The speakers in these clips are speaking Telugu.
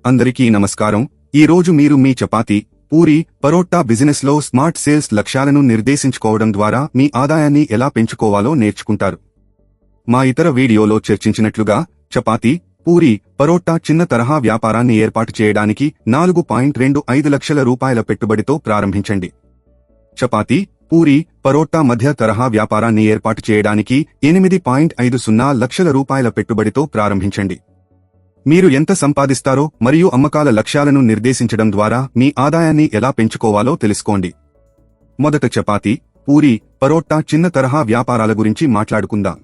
అందరికీ నమస్కారం. ఈ రోజు మీరు మీ చపాతీ, పూరీ, పరోటా బిజినెస్లో స్మార్ట్ సేల్స్ లక్ష్యాలను నిర్దేశించుకోవడం ద్వారా మీ ఆదాయాన్ని ఎలా పెంచుకోవాలో నేర్చుకుంటారు. మా ఇతర వీడియోలో చర్చించినట్లుగా చపాతీ, పూరీ, పరోటా చిన్న తరహా వ్యాపారాన్ని ఏర్పాటు చేయడానికి 4.25 లక్షల రూపాయల పెట్టుబడితో ప్రారంభించండి. చపాతీ, పూరీ, పరోటా మధ్య తరహా వ్యాపారాన్ని ఏర్పాటు చేయడానికి 8.50 లక్షల రూపాయల పెట్టుబడితో ప్రారంభించండి. మీరు ఎంత సంపాదిస్తారో మరియు అమ్మకాల లక్ష్యాలను నిర్దేశించడం ద్వారా మీ ఆదాయాన్ని ఎలా పెంచుకోవాలో తెలుసుకోండి. మొదట చపాతీ, పూరీ, పరోటా చిన్న తరహా వ్యాపారాల గురించి మాట్లాడుకుందాం.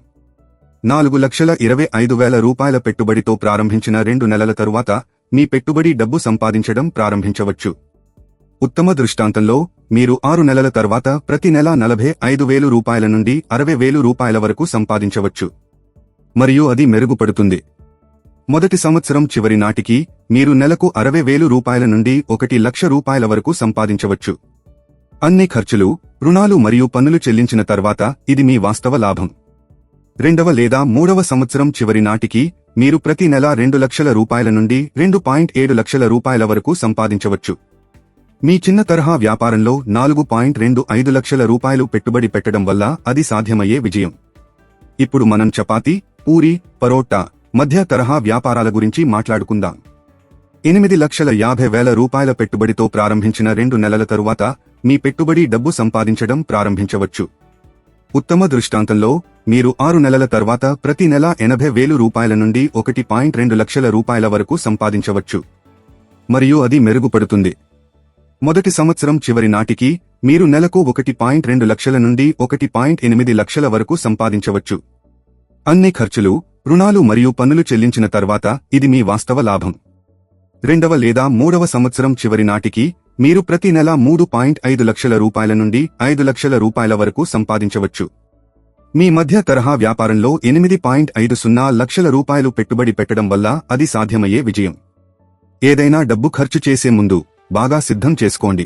4,25,000 రూపాయల పెట్టుబడితో ప్రారంభించిన 2 నెలల తరువాత మీ పెట్టుబడి డబ్బు సంపాదించడం ప్రారంభించవచ్చు. ఉత్తమ దృష్టాంతంలో మీరు 6 నెలల తర్వాత ప్రతి నెల 45,000 రూపాయల నుండి 60,000 రూపాయల వరకు సంపాదించవచ్చు. మరియు అది మెరుగుపడుతుంది. మొదటి సంవత్సరం చివరి నాటికి మీరు నెలకు 60,000 రూపాయల నుండి 1 లక్ష రూపాయల వరకు సంపాదించవచ్చు. అన్ని ఖర్చులు, రుణాలు మరియు పన్నులు చెల్లించిన తర్వాత ఇది మీ వాస్తవ లాభం. రెండవ లేదా మూడవ సంవత్సరం చివరి నాటికి మీరు ప్రతి నెల 2 లక్షల రూపాయల నుండి 2.7 లక్షల రూపాయల వరకు సంపాదించవచ్చు. మీ చిన్న తరహా వ్యాపారంలో 4.25 లక్షల రూపాయలు పెట్టుబడి పెట్టడం వల్ల అది సాధ్యమయ్యే విజయం. ఇప్పుడు మనం చపాతీ, పూరీ, పరోటా మధ్య తరహా వ్యాపారాల గురించి మాట్లాడుకుందాం. 8,50,000 రూపాయల పెట్టుబడితో ప్రారంభించిన 2 నెలల తరువాత మీ పెట్టుబడి డబ్బు సంపాదించడం ప్రారంభించవచ్చు. ఉత్తమ దృష్టాంతంలో మీరు 6 నెలల తర్వాత ప్రతి నెల 80,000 రూపాయల నుండి 1.2 లక్షల రూపాయల వరకు సంపాదించవచ్చు. మరియు అది మెరుగుపడుతుంది. మొదటి సంవత్సరం చివరి నాటికి మీరు నెలకు 1.2 లక్షల నుండి 1.8 లక్షల వరకు సంపాదించవచ్చు. అన్ని ఖర్చులు, రుణాలు మరియు పన్నులు చెల్లించిన తర్వాత ఇది మీ వాస్తవ లాభం. రెండవ లేదా మూడవ సంవత్సరం చివరి నాటికి మీరు ప్రతి నెల 3.5 లక్షల రూపాయల నుండి 5 లక్షల రూపాయల వరకు సంపాదించవచ్చు. మీ మధ్య తరహా వ్యాపారంలో 8.50 లక్షల రూపాయలు పెట్టుబడి పెట్టడం వల్ల అది సాధ్యమయ్యే విజయం. ఏదైనా డబ్బు ఖర్చు చేసే ముందు బాగా సిద్ధం చేసుకోండి.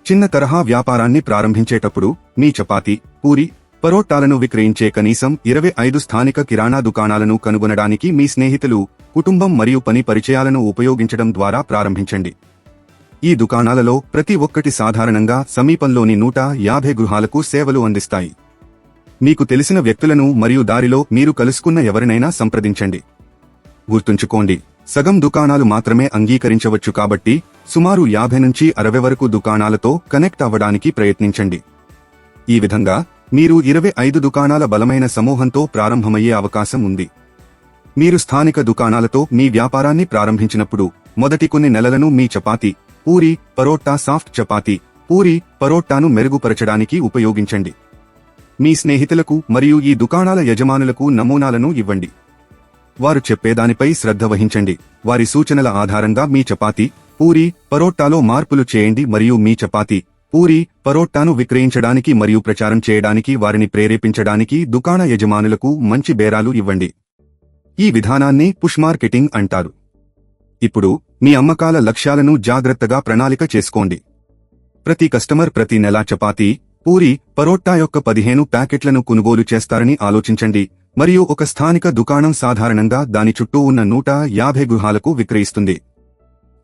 చిన్న తరహా వ్యాపారాన్ని ప్రారంభించేటప్పుడు మీ చపాతీ, పూరీ, పరోటాలను విక్రయించే కనీసం 25 స్థానిక కిరాణా దుకాణాలను కనుగొనడానికి మీ స్నేహితులు, కుటుంబం మరియు పని పరిచయాలను ఉపయోగించడం ద్వారా ప్రారంభించండి. ఈ దుకాణాలలో ప్రతి ఒక్కటి సాధారణంగా సమీపంలోని 150 గృహాలకు సేవలు అందిస్తాయి. మీకు తెలిసిన వ్యక్తులను మరియు దారిలో మీరు కలుసుకున్న ఎవరినైనా సంప్రదించండి. గుర్తుంచుకోండి, సగం దుకాణాలు మాత్రమే అంగీకరించవచ్చు కాబట్టి సుమారు 50 నుంచి 60 వరకు దుకాణాలతో కనెక్ట్ అవ్వడానికి ప్రయత్నించండి. ఈ విధంగా మీరు 25 దుకాణాల బలమైన సమూహంతో ప్రారంభమయ్యే అవకాశం ఉంది. మీరు స్థానిక దుకాణాలతో మీ వ్యాపారాన్ని ప్రారంభించినప్పుడు మొదటి కొన్ని నెలలను మీ చపాతీ, పూరీ, పరోటా సాఫ్ట్ చపాతీ, పూరీ, పరోటాను మెరుగుపరచడానికి ఉపయోగించండి. మీ స్నేహితులకు మరియు ఈ దుకాణాల యజమానులకు నమూనాలను ఇవ్వండి. వారు చెప్పేదానిపై శ్రద్ధ వహించండి. వారి సూచనల ఆధారంగా మీ చపాతీ, పూరీ, పరోటాలో మార్పులు చేయండి మరియు మీ చపాతీ, పూరీ, పరోటాను విక్రయించడానికి మరియు ప్రచారం చేయడానికి వారిని ప్రేరేపించడానికి దుకాణ యజమానులకు మంచి బేరాలు ఇవ్వండి. ఈ విధానాన్ని పుష్ మార్కెటింగ్ అంటారు. ఇప్పుడు మీ అమ్మకాల లక్ష్యాలను జాగ్రత్తగా ప్రణాళిక చేసుకోండి. ప్రతి కస్టమర్ ప్రతి నెలా చపాతీ, పూరీ, పరోటా యొక్క 15 ప్యాకెట్లను కొనుగోలు చేస్తారని ఆలోచించండి మరియు ఒక స్థానిక దుకాణం సాధారణంగా దాని చుట్టూ ఉన్న 150 గృహాలకు విక్రయిస్తుంది.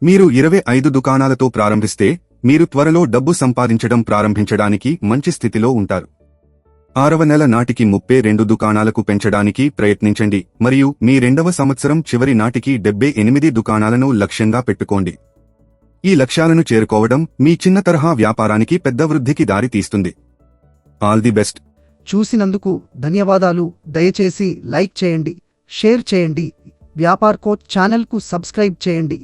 మీరు 25 దుకాణాలతో ప్రారంభిస్తే మీరు త్వరలో డబ్బు సంపాదించడం ప్రారంభించడానికి మంచి స్థితిలో ఉంటారు. 6వ నెల నాటికి 32 దుకాణాలకు పెంచడానికి ప్రయత్నించండి మరియు మీ 2వ సంవత్సరం చివరి నాటికి 78 దుకాణాలను లక్ష్యంగా పెట్టుకోండి. ఈ లక్ష్యాలను చేరుకోవడం మీ చిన్న తరహా వ్యాపారానికి పెద్ద వృద్ధికి దారి తీస్తుంది. All the best. చూసినందుకు ధన్యవాదాలు. దయచేసి లైక్ చేయండి, షేర్ చేయండి, వ్యాపార్ కోచ్ ఛానల్కు సబ్స్క్రైబ్ చేయండి.